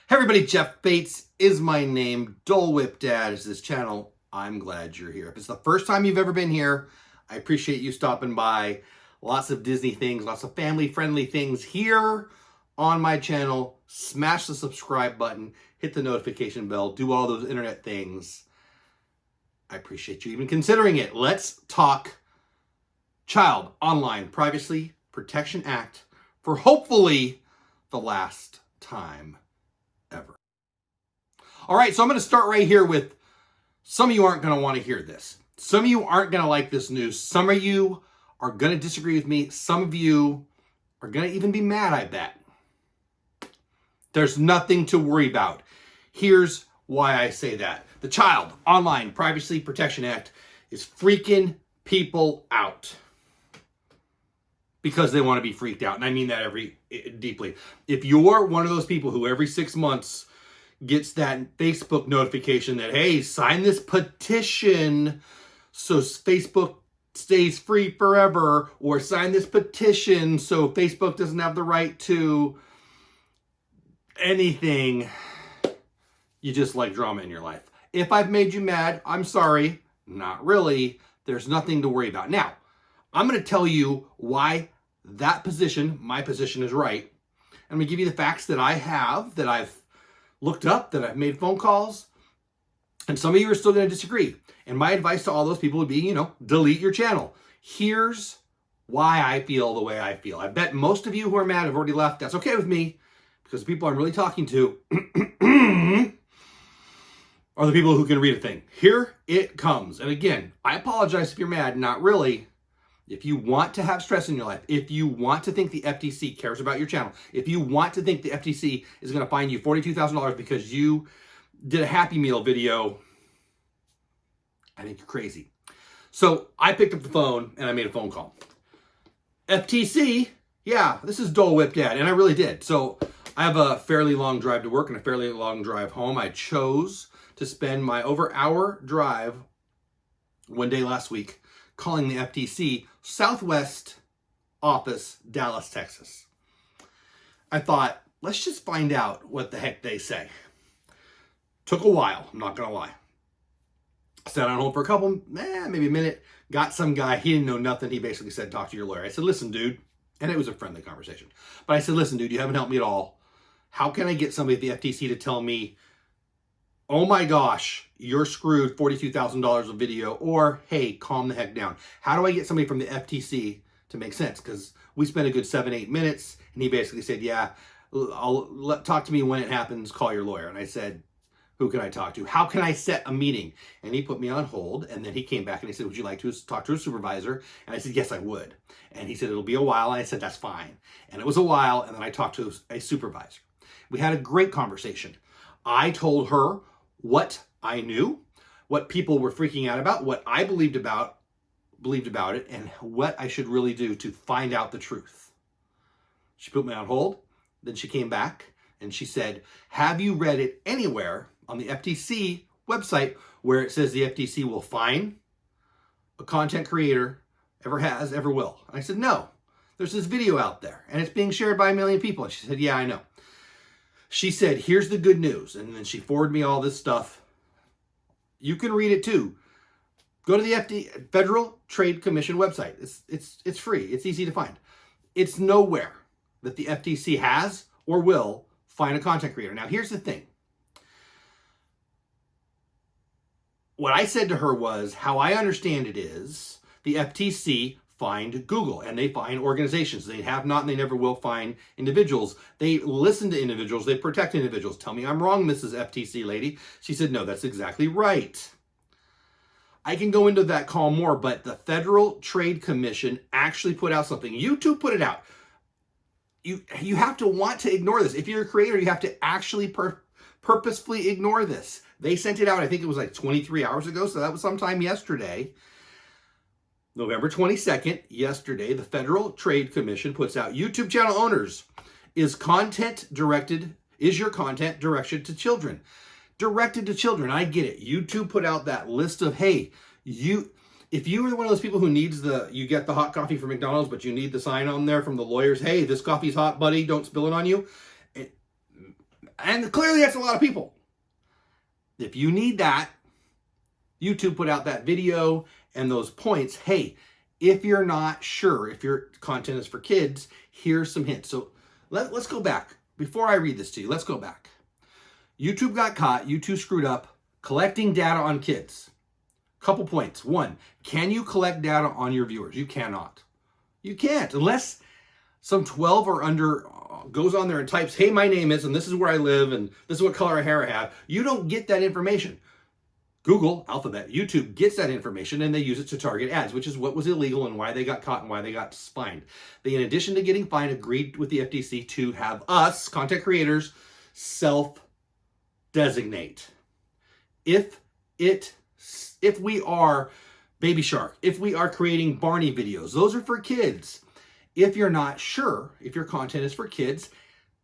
Hey everybody, Jeff Bates is my name. Dole Whip Dad is this channel. I'm glad you're here. If it's the first time you've ever been here, I appreciate you stopping by. Lots of Disney things, lots of family-friendly things here on my channel. Smash the subscribe button, hit the notification bell, do all those internet things. I appreciate you even considering it. Let's talk Child Online Privacy Protection Act for hopefully the last time ever. All right, so I'm going to start right here with some of you aren't going to want to hear this. Some of you aren't going to like this news. Some of you are going to disagree with me. Some of you are going to even be mad, I bet. There's nothing to worry about. Here's why I say that. The Child Online Privacy Protection Act is freaking people out because they want to be freaked out. And I mean that deeply. If you're one of those people who every 6 months gets that Facebook notification that, hey, sign this petition so Facebook stays free forever, or sign this petition so Facebook doesn't have the right to anything, you just like drama in your life. If I've made you mad, I'm sorry. Not really. There's nothing to worry about. Now, I'm going to tell you why that position, my position, is right. I'm going to give you the facts that I have, that I've looked up, that I've made phone calls. And some of you are still going to disagree. And my advice to all those people would be, delete your channel. Here's why I feel the way I feel. I bet most of you who are mad have already left. That's okay with me, because the people I'm really talking to are the people who can read a thing. Here it comes. And again, I apologize if you're mad. Not really. If you want to have stress in your life, if you want to think the FTC cares about your channel, if you want to think the FTC is going to fine you $42,000 because you did a Happy Meal video, I think you're crazy. So I picked up the phone and I made a phone call. FTC, yeah, this is Dole Whip Dad, and I really did. So I have a fairly long drive to work and a fairly long drive home. I chose to spend my over-hour drive one day last week calling the FTC Southwest office, Dallas, Texas. I thought, let's just find out what the heck they say. Took a while, I'm not gonna lie. Sat on hold for a couple, maybe a minute. Got some guy, he didn't know nothing. He basically said, talk to your lawyer. I said, listen, dude. And it was a friendly conversation. But I said, listen, dude, you haven't helped me at all. How can I get somebody at the FTC to tell me, oh my gosh, you're screwed, $42,000 a video, or hey, calm the heck down. How do I get somebody from the FTC to make sense? Because we spent a good 7-8 minutes, and he basically said, yeah, talk to me when it happens, call your lawyer. And I said, who can I talk to? How can I set a meeting? And he put me on hold, and then he came back and he said, would you like to talk to a supervisor? And I said, yes, I would. And he said, it'll be a while. And I said, that's fine. And it was a while, and then I talked to a supervisor. We had a great conversation. I told her what I knew, what people were freaking out about, what I believed about it, and what I should really do to find out the truth. She put me on hold. Then she came back and she said, have you read it anywhere on the FTC website where it says the FTC will fine a content creator, ever has, ever will? And I said, no. There's this video out there and it's being shared by 1 million people. And she said, yeah, I know. She said, here's the good news. And then she forwarded me all this stuff. You can read it too. Go to the Federal Trade Commission website. It's free. It's easy to find. It's nowhere that the FTC has or will fine a content creator. Now, here's the thing. What I said to her was, how I understand it is, the FTC fined Google, and they fine organizations. They have not and they never will fine individuals. They listen to individuals. They protect individuals. Tell me I'm wrong, Mrs. FTC lady. She said, no, that's exactly right. I can go into that call more, but the Federal Trade Commission actually put out something. YouTube put it out. You have to want to ignore this. If you're a creator, you have to actually purposefully ignore this. They sent it out, I think it was like 23 hours ago, so that was sometime yesterday. November 22nd, yesterday, the Federal Trade Commission puts out, YouTube channel owners, is your content directed to children? Directed to children, I get it. YouTube put out that list of, hey, if you are one of those people who needs you get the hot coffee from McDonald's, but you need the sign on there from the lawyers, hey, this coffee's hot, buddy, don't spill it on you. And clearly that's a lot of people. If you need that, YouTube put out that video and those points. Hey, if you're not sure if your content is for kids, here's some hints. So let's go back. Before I read this to you, let's go back. YouTube got caught. YouTube screwed up collecting data on kids. Couple points. One, can you collect data on your viewers? You cannot. You can't unless some 12 or under goes on there and types, hey, my name is, and this is where I live, and this is what color of hair I have. You don't get that information. Google, Alphabet, YouTube gets that information and they use it to target ads, which is what was illegal and why they got caught and why they got fined. They, in addition to getting fined, agreed with the FTC to have us, content creators, self-designate. If we are Baby Shark, if we are creating Barney videos, those are for kids. If you're not sure if your content is for kids,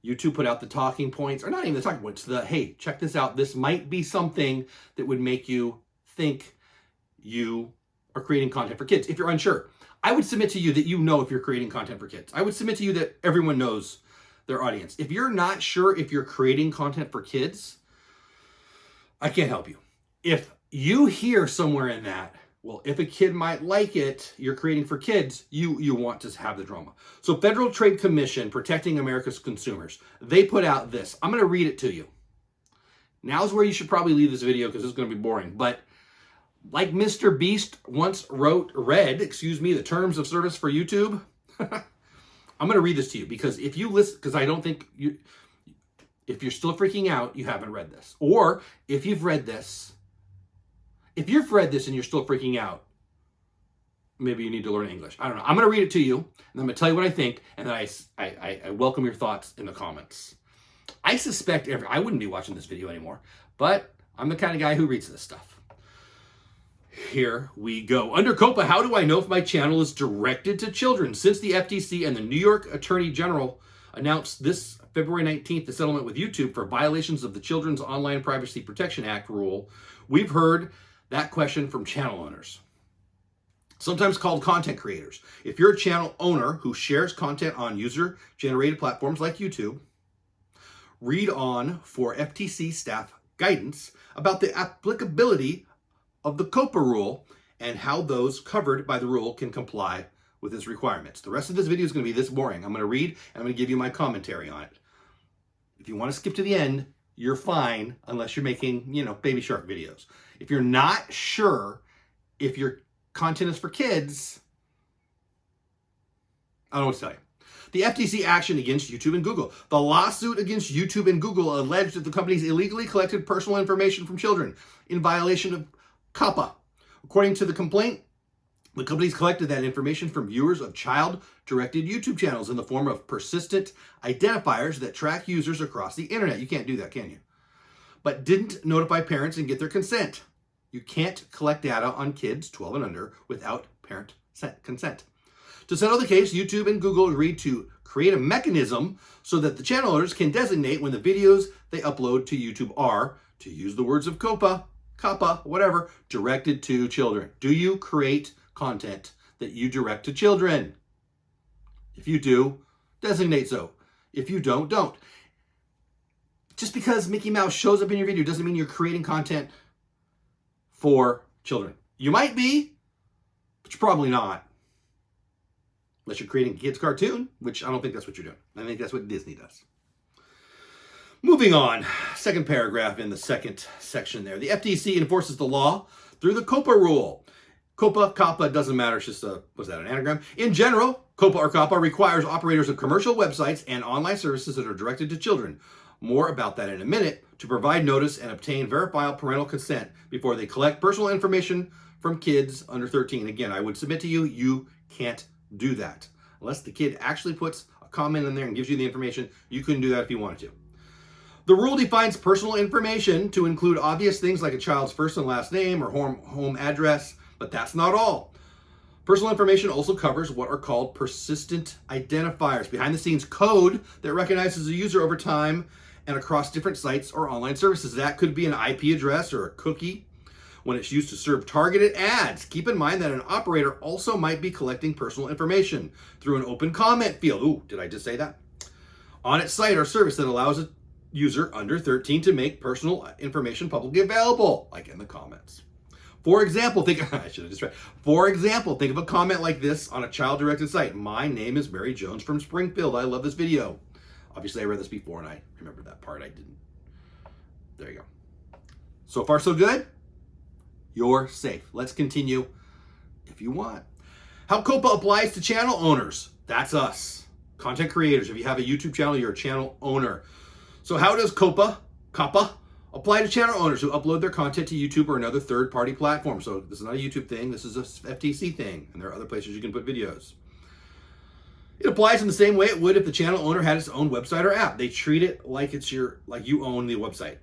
YouTube put out the talking points, or not even the talking points, hey, check this out. This might be something that would make you think you are creating content for kids. If you're unsure, I would submit to you that you know if you're creating content for kids. I would submit to you that everyone knows their audience. If you're not sure if you're creating content for kids, I can't help you. If you hear somewhere in that, well, if a kid might like it, you're creating for kids, you want to have the drama. So Federal Trade Commission, Protecting America's Consumers, they put out this. I'm going to read it to you. Now's where you should probably leave this video because it's going to be boring. But like Mr. Beast once read the terms of service for YouTube. I'm going to read this to you because if you listen, because I don't think if you're still freaking out, you haven't read this. Or if you've read this, and you're still freaking out, maybe you need to learn English. I don't know. I'm going to read it to you, and I'm going to tell you what I think, and then I welcome your thoughts in the comments. I suspect I wouldn't be watching this video anymore, but I'm the kind of guy who reads this stuff. Here we go. Under COPPA, how do I know if my channel is directed to children? Since the FTC and the New York Attorney General announced this February 19th the settlement with YouTube for violations of the Children's Online Privacy Protection Act rule, we've heard that question from channel owners, sometimes called content creators. If you're a channel owner who shares content on user-generated platforms like YouTube, read on for FTC staff guidance about the applicability of the COPPA rule and how those covered by the rule can comply with its requirements. The rest of this video is going to be this boring. I'm going to read and I'm going to give you my commentary on it. If you want to skip to the end, you're fine unless you're making, Baby Shark videos. If you're not sure if your content is for kids, I don't know what to tell you. The FTC action against YouTube and Google. The lawsuit against YouTube and Google alleged that the companies illegally collected personal information from children in violation of COPPA. According to the complaint, the companies collected that information from viewers of child-directed YouTube channels in the form of persistent identifiers that track users across the internet. You can't do that, can you? But didn't notify parents and get their consent. You can't collect data on kids 12 and under without parent consent. To settle the case, YouTube and Google agreed to create a mechanism so that the channel owners can designate when the videos they upload to YouTube are, to use the words of COPPA, whatever, directed to children. Do you create content that you direct to children? If you do, designate so. If you don't, don't. Just because Mickey Mouse shows up in your video doesn't mean you're creating content for children. You might be, but you're probably not. Unless you're creating a kid's cartoon, which I don't think that's what you're doing. I think that's what Disney does. Moving on, second paragraph in the second section there. The FTC enforces the law through the COPPA rule. COPPA, doesn't matter. It's just was that an anagram? In general, COPPA or COPPA requires operators of commercial websites and online services that are directed to children. More about that in a minute, to provide notice and obtain verifiable parental consent before they collect personal information from kids under 13. Again, I would submit to you, you can't do that. Unless the kid actually puts a comment in there and gives you the information, you couldn't do that if you wanted to. The rule defines personal information to include obvious things like a child's first and last name or home address, but that's not all. Personal information also covers what are called persistent identifiers, behind-the-scenes code that recognizes a user over time and across different sites or online services. That could be an IP address or a cookie when it's used to serve targeted ads. Keep in mind that an operator also might be collecting personal information through an open comment field. Ooh, did I just say that? On its site or service that allows user under 13 to make personal information publicly available, like in the comments. For example, think of a comment like this on a child-directed site. My name is Mary Jones from Springfield. I love this video. Obviously, I read this before and I remember that part. I didn't. There you go. So far, so good. You're safe. Let's continue if you want. How COPPA applies to channel owners. That's us. Content creators. If you have a YouTube channel, you're a channel owner. So how does COPPA apply to channel owners who upload their content to YouTube or another third-party platform? So this is not a YouTube thing. This is a FTC thing. And there are other places you can put videos. It applies in the same way it would if the channel owner had its own website or app. They treat it like you own the website.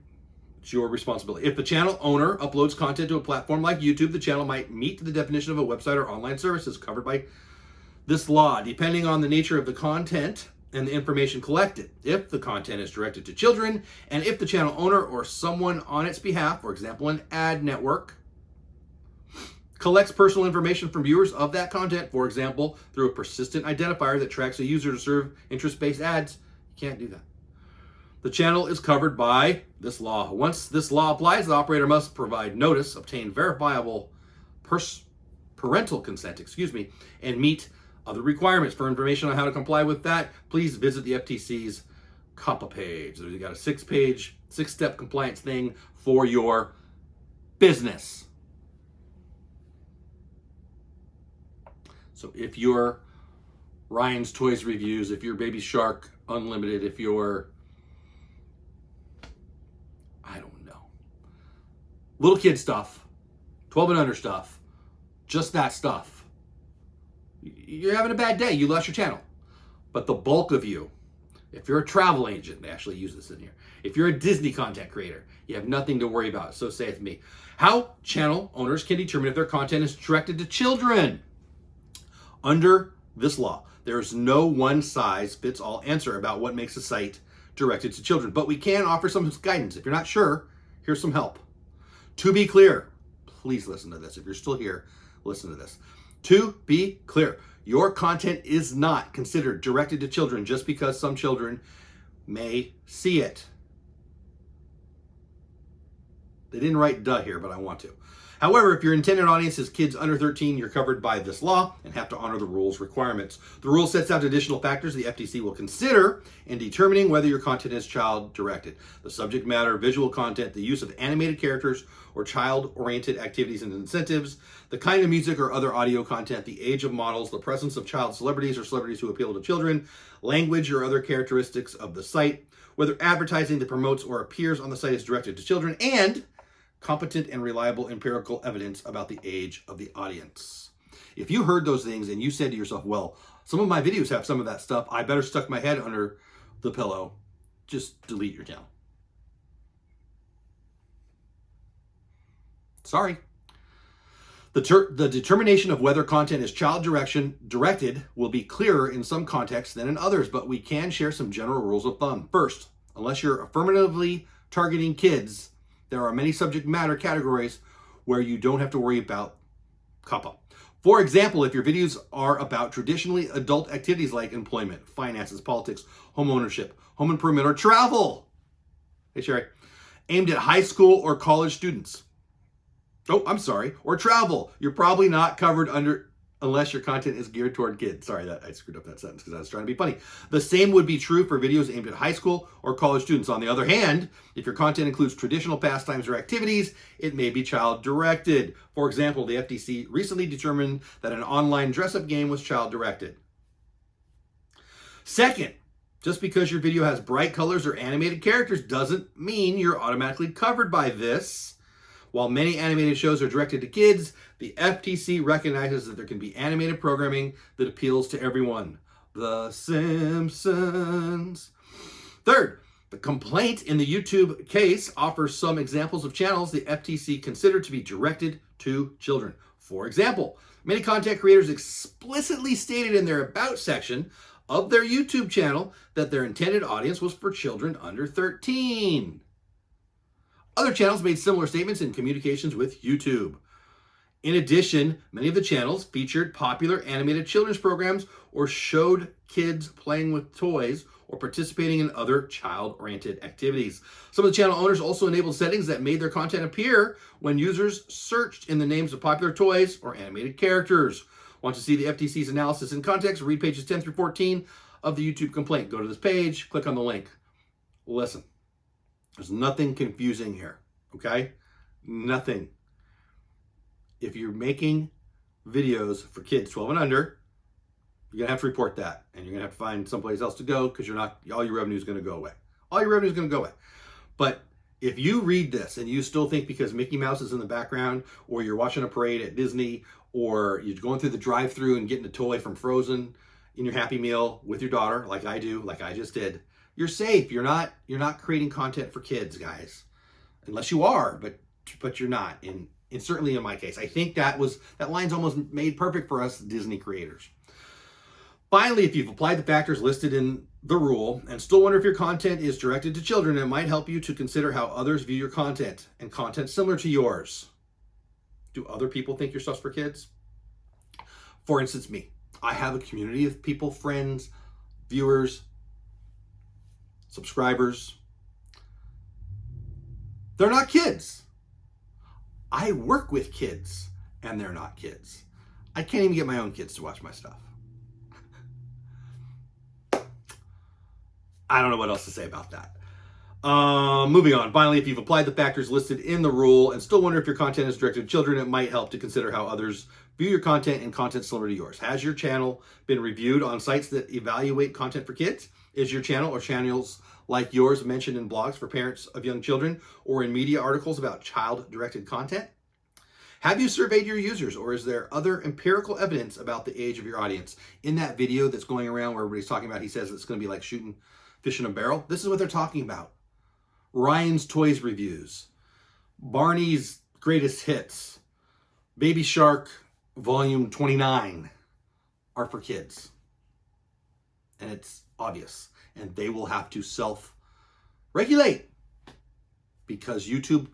It's your responsibility. If the channel owner uploads content to a platform like YouTube, the channel might meet the definition of a website or online services covered by this law, depending on the nature of the content and the information collected. If the content is directed to children, and if the channel owner or someone on its behalf, for example, an ad network, collects personal information from viewers of that content, for example, through a persistent identifier that tracks a user to serve interest-based ads, you can't do that. The channel is covered by this law. Once this law applies, the operator must provide notice, obtain verifiable parental consent, and meet other requirements. For information on how to comply with that, please visit the FTC's COPPA page. They've got a six-step compliance thing for your business. So if you're Ryan's Toys Reviews, if you're Baby Shark Unlimited, if you're, I don't know, little kid stuff, 12 and under stuff, just that stuff, you're having a bad day, you lost your channel. But the bulk of you, if you're a travel agent, they actually use this in here. If you're a Disney content creator, you have nothing to worry about. So saith me. How channel owners can determine if their content is directed to children. Under this law, there is no one-size-fits-all answer about what makes a site directed to children, but we can offer some guidance. If you're not sure, here's some help. To be clear, please listen to this. If you're still here, listen to this. To be clear, your content is not considered directed to children just because some children may see it. They didn't write duh here, but I want to. However, if your intended audience is kids under 13, you're covered by this law and have to honor the rule's requirements. The rule sets out additional factors the FTC will consider in determining whether your content is child-directed. The subject matter, visual content, the use of animated characters or child-oriented activities and incentives, the kind of music or other audio content, the age of models, the presence of child celebrities or celebrities who appeal to children, language or other characteristics of the site, whether advertising that promotes or appears on the site is directed to children, and competent and reliable empirical evidence about the age of the audience. If you heard those things and you said to yourself, well, some of my videos have some of that stuff, I better stuck my head under the pillow, just delete your channel. Sorry. The determination of whether content is child-directed will be clearer in some contexts than in others, but we can share some general rules of thumb. First, unless you're affirmatively targeting kids, there are many subject matter categories where you don't have to worry about COPPA. For example, if your videos are about traditionally adult activities like employment, finances, politics, home ownership, home improvement, or travel, hey Sherry, aimed at high school or college students, or travel, you're probably not covered under unless your content is geared toward kids. Sorry, I screwed up that sentence because I was trying to be funny. The same would be true for videos aimed at high school or college students. On the other hand, if your content includes traditional pastimes or activities, it may be child-directed. For example, the FTC recently determined that an online dress-up game was child-directed. Second, just because your video has bright colors or animated characters doesn't mean you're automatically covered by this. While many animated shows are directed to kids, the FTC recognizes that there can be animated programming that appeals to everyone. The Simpsons. Third, the complaint in the YouTube case offers some examples of channels the FTC considered to be directed to children. For example, many content creators explicitly stated in their About section of their YouTube channel that their intended audience was for children under 13. Other channels made similar statements in communications with YouTube. In addition, many of the channels featured popular animated children's programs or showed kids playing with toys or participating in other child-oriented activities. Some of the channel owners also enabled settings that made their content appear when users searched in the names of popular toys or animated characters. Want to see the FTC's analysis in context? Read pages 10 through 14 of the YouTube complaint. Go to this page, click on the link. Listen, there's nothing confusing here, okay? Nothing. If you're making videos for kids 12 and under, you're going to have to report that, and you're going to have to find someplace else to go because all your revenue is going to go away. All your revenue is going to go away. But if you read this and you still think because Mickey Mouse is in the background, or you're watching a parade at Disney, or you're going through the drive-thru and getting a toy from Frozen in your Happy Meal with your daughter, like I do, like I just did, you're safe. You're not creating content for kids, guys, unless you are, but you're not. And certainly in my case, I think that line's almost made perfect for us Disney creators. Finally, if you've applied the factors listed in the rule and still wonder if your content is directed to children, it might help you to consider how others view your content and content similar to yours. Do other people think your stuff's for kids? For instance, me. I have a community of people, friends, viewers, subscribers. They're not kids. I work with kids, and they're not kids. I can't even get my own kids to watch my stuff. I don't know what else to say about that. Moving on. Finally, if you've applied the factors listed in the rule and still wonder if your content is directed to children, it might help to consider how others view your content and content similar to yours. Has your channel been reviewed on sites that evaluate content for kids? Is your channel or channels like yours mentioned in blogs for parents of young children or in media articles about child-directed content? Have you surveyed your users, or is there other empirical evidence about the age of your audience? In that video that's going around where everybody's talking about, he says it's going to be like shooting fish in a barrel. This is what they're talking about. Ryan's Toys Reviews, Barney's Greatest Hits, Baby Shark Volume 29 are for kids. And it's obvious. And they will have to self-regulate because YouTube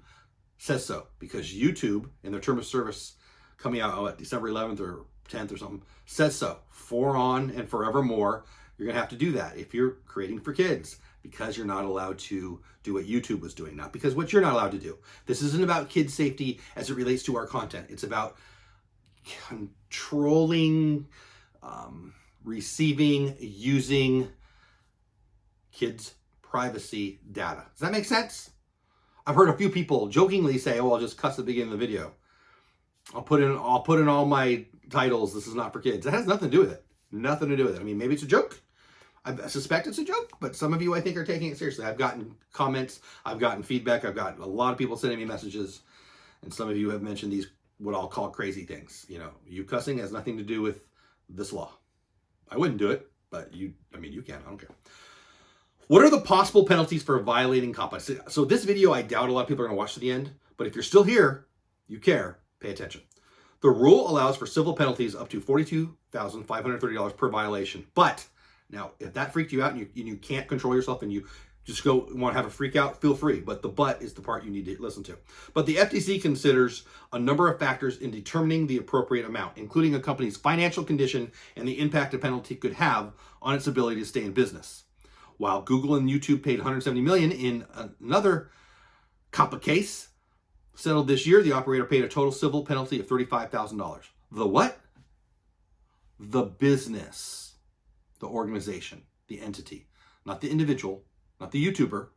says so. Because YouTube, in their term of service coming out December 11th or 10th or something, says so. For on and forevermore, you're going to have to do that if you're creating for kids, because you're not allowed to do what YouTube was doing, not because what you're not allowed to do. This isn't about kid safety as it relates to our content. It's about controlling, receiving, using kids' privacy data. Does that make sense? I've heard a few people jokingly say, "Oh, I'll just cuss at the beginning of the video. I'll put in all my titles. This is not for kids." That has nothing to do with it. Nothing to do with it. I mean, maybe it's a joke. I suspect it's a joke, but some of you, I think, are taking it seriously. I've gotten comments, I've gotten feedback, I've got a lot of people sending me messages, and some of you have mentioned these, what I'll call crazy things. You know, you cussing has nothing to do with this law. I wouldn't do it, but you can, I don't care. What are the possible penalties for violating COPPA? So this video, I doubt a lot of people are gonna watch to the end, but if you're still here, you care, pay attention. The rule allows for civil penalties up to $42,530 per violation, but now, if that freaked you out and you can't control yourself and you just want to have a freak out, feel free. But the but is the part you need to listen to. But the FTC considers a number of factors in determining the appropriate amount, including a company's financial condition and the impact a penalty could have on its ability to stay in business. While Google and YouTube paid $170 million in another COPPA case settled this year, the operator paid a total civil penalty of $35,000. The what? The business. The organization, the entity, not the individual, not the YouTuber.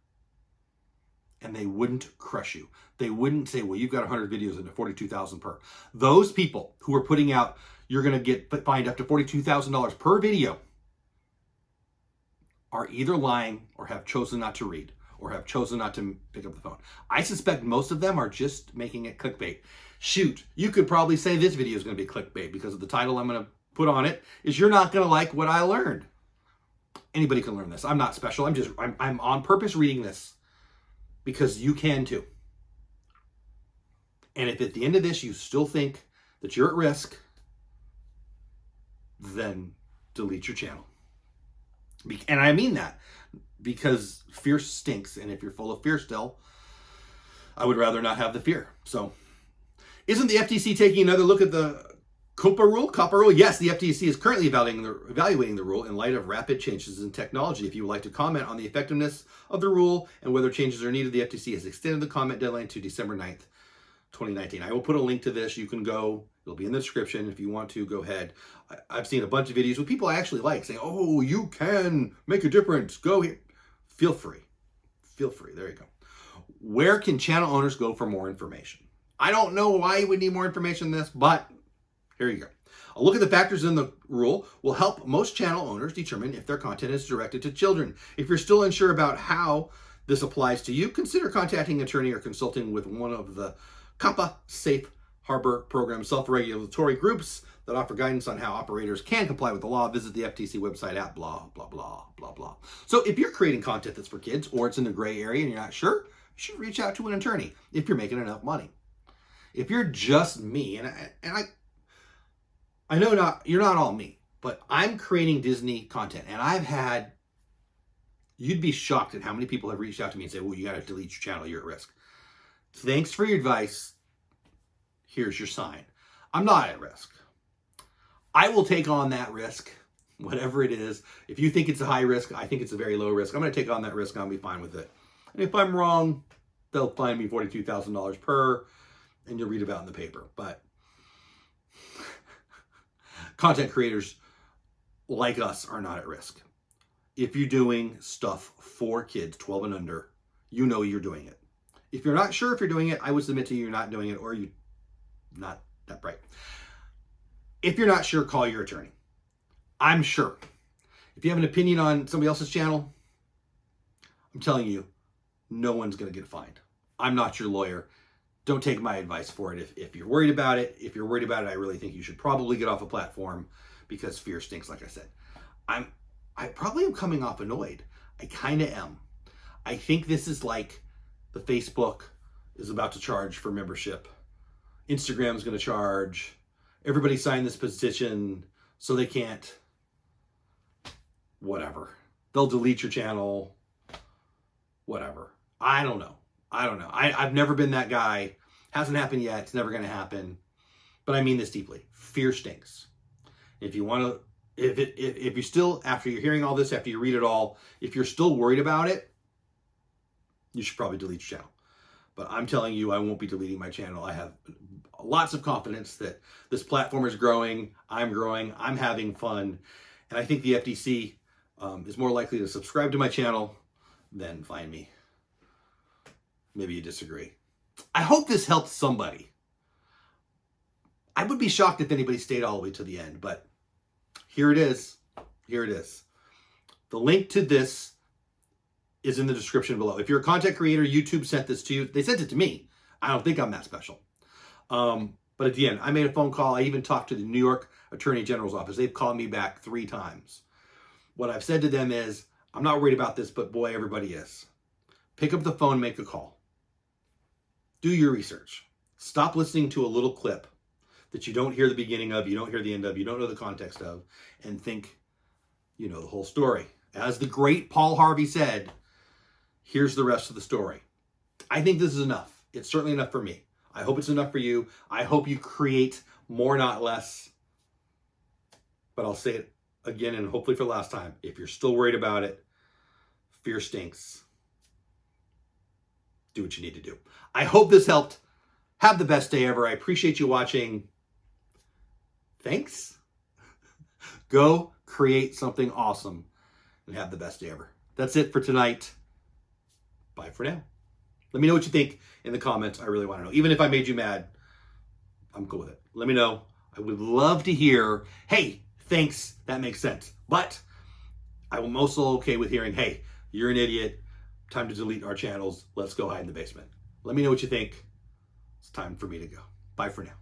And they wouldn't crush you. They wouldn't say, well, you've got 100 videos and $42,000 per. Those people who are putting out, you're going to get fined up to $42,000 per video, are either lying or have chosen not to read or have chosen not to pick up the phone. I suspect most of them are just making it clickbait. Shoot, you could probably say this video is going to be clickbait because of the title I'm going to put on it is "You're not going to like what I learned." Anybody can learn this. I'm not special. I'm on purpose reading this because you can too. And if at the end of this you still think that you're at risk, then delete your channel. And I mean that because fear stinks. And if you're full of fear still, I would rather not have the fear. So isn't the FTC taking another look at the COPPA rule. Yes, the FTC is currently evaluating the rule in light of rapid changes in technology. If you would like to comment on the effectiveness of the rule and whether changes are needed, the FTC has extended the comment deadline to December 9th, 2019. I will put a link to this. You can go. It'll be in the description if you want to. Go ahead. I've seen a bunch of videos with people I actually like saying, "Oh, you can make a difference. Go here." Feel free. Feel free. There you go. Where can channel owners go for more information? I don't know why you would need more information than this, but here you go. A look at the factors in the rule will help most channel owners determine if their content is directed to children. If you're still unsure about how this applies to you, consider contacting an attorney or consulting with one of the COPPA Safe Harbor Program self-regulatory groups that offer guidance on how operators can comply with the law. Visit the FTC website at blah, blah, blah, blah, blah. So if you're creating content that's for kids or it's in the gray area and you're not sure, you should reach out to an attorney if you're making enough money. If you're just me, and I know you're not all me, but I'm creating Disney content, and you'd be shocked at how many people have reached out to me and said, well, you got to delete your channel, you're at risk. Thanks for your advice. Here's your sign. I'm not at risk. I will take on that risk, whatever it is. If you think it's a high risk, I think it's a very low risk. I'm going to take on that risk and I'll be fine with it. And if I'm wrong, they'll fine me $42,000 per, and you'll read about it in the paper. But content creators like us are not at risk. If you're doing stuff for kids 12 and under, you know you're doing it. If you're not sure if you're doing it, I would submit to you you're not doing it, or you're not that bright. If you're not sure, call your attorney. I'm sure. If you have an opinion on somebody else's channel, I'm telling you, no one's going to get fined. I'm not your lawyer. Don't take my advice for it. If you're worried about it, I really think you should probably get off a platform, because fear stinks, like I said. I probably am coming off annoyed. I kind of am. I think this is like the Facebook is about to charge for membership. Instagram's going to charge. Everybody signed this petition so they can't, whatever. They'll delete your channel, whatever. I don't know. I've never been that guy. Hasn't happened yet. It's never going to happen. But I mean this deeply. Fear stinks. If you want to, if you're still, after you're hearing all this, after you read it all, if you're still worried about it, you should probably delete your channel. But I'm telling you, I won't be deleting my channel. I have lots of confidence that this platform is growing. I'm having fun. And I think the FTC is more likely to subscribe to my channel than fine me. Maybe you disagree. I hope this helped somebody. I would be shocked if anybody stayed all the way to the end, but here it is. Here it is. The link to this is in the description below. If you're a content creator, YouTube sent this to you. They sent it to me. I don't think I'm that special. But at the end, I made a phone call. I even talked to the New York Attorney General's office. They've called me back 3 times. What I've said to them is, I'm not worried about this, but boy, everybody is. Pick up the phone, make a call. Do your research. Stop listening to a little clip that you don't hear the beginning of, you don't hear the end of, you don't know the context of, and think you know the whole story. As the great Paul Harvey said, here's the rest of the story. I think this is enough. It's certainly enough for me. I hope it's enough for you. I hope you create more, not less. But I'll say it again, and hopefully for the last time. If you're still worried about it, fear stinks. Do what you need to do. I hope this helped. Have the best day ever. I appreciate you watching. Thanks. Go create something awesome and have the best day ever. That's it for tonight. Bye for now. Let me know what you think in the comments. I really want to know. Even if I made you mad, I'm cool with it. Let me know. I would love to hear, hey, thanks, that makes sense. But I'm also okay with hearing, hey, you're an idiot. Time to delete our channels. Let's go hide in the basement. Let me know what you think. It's time for me to go. Bye for now.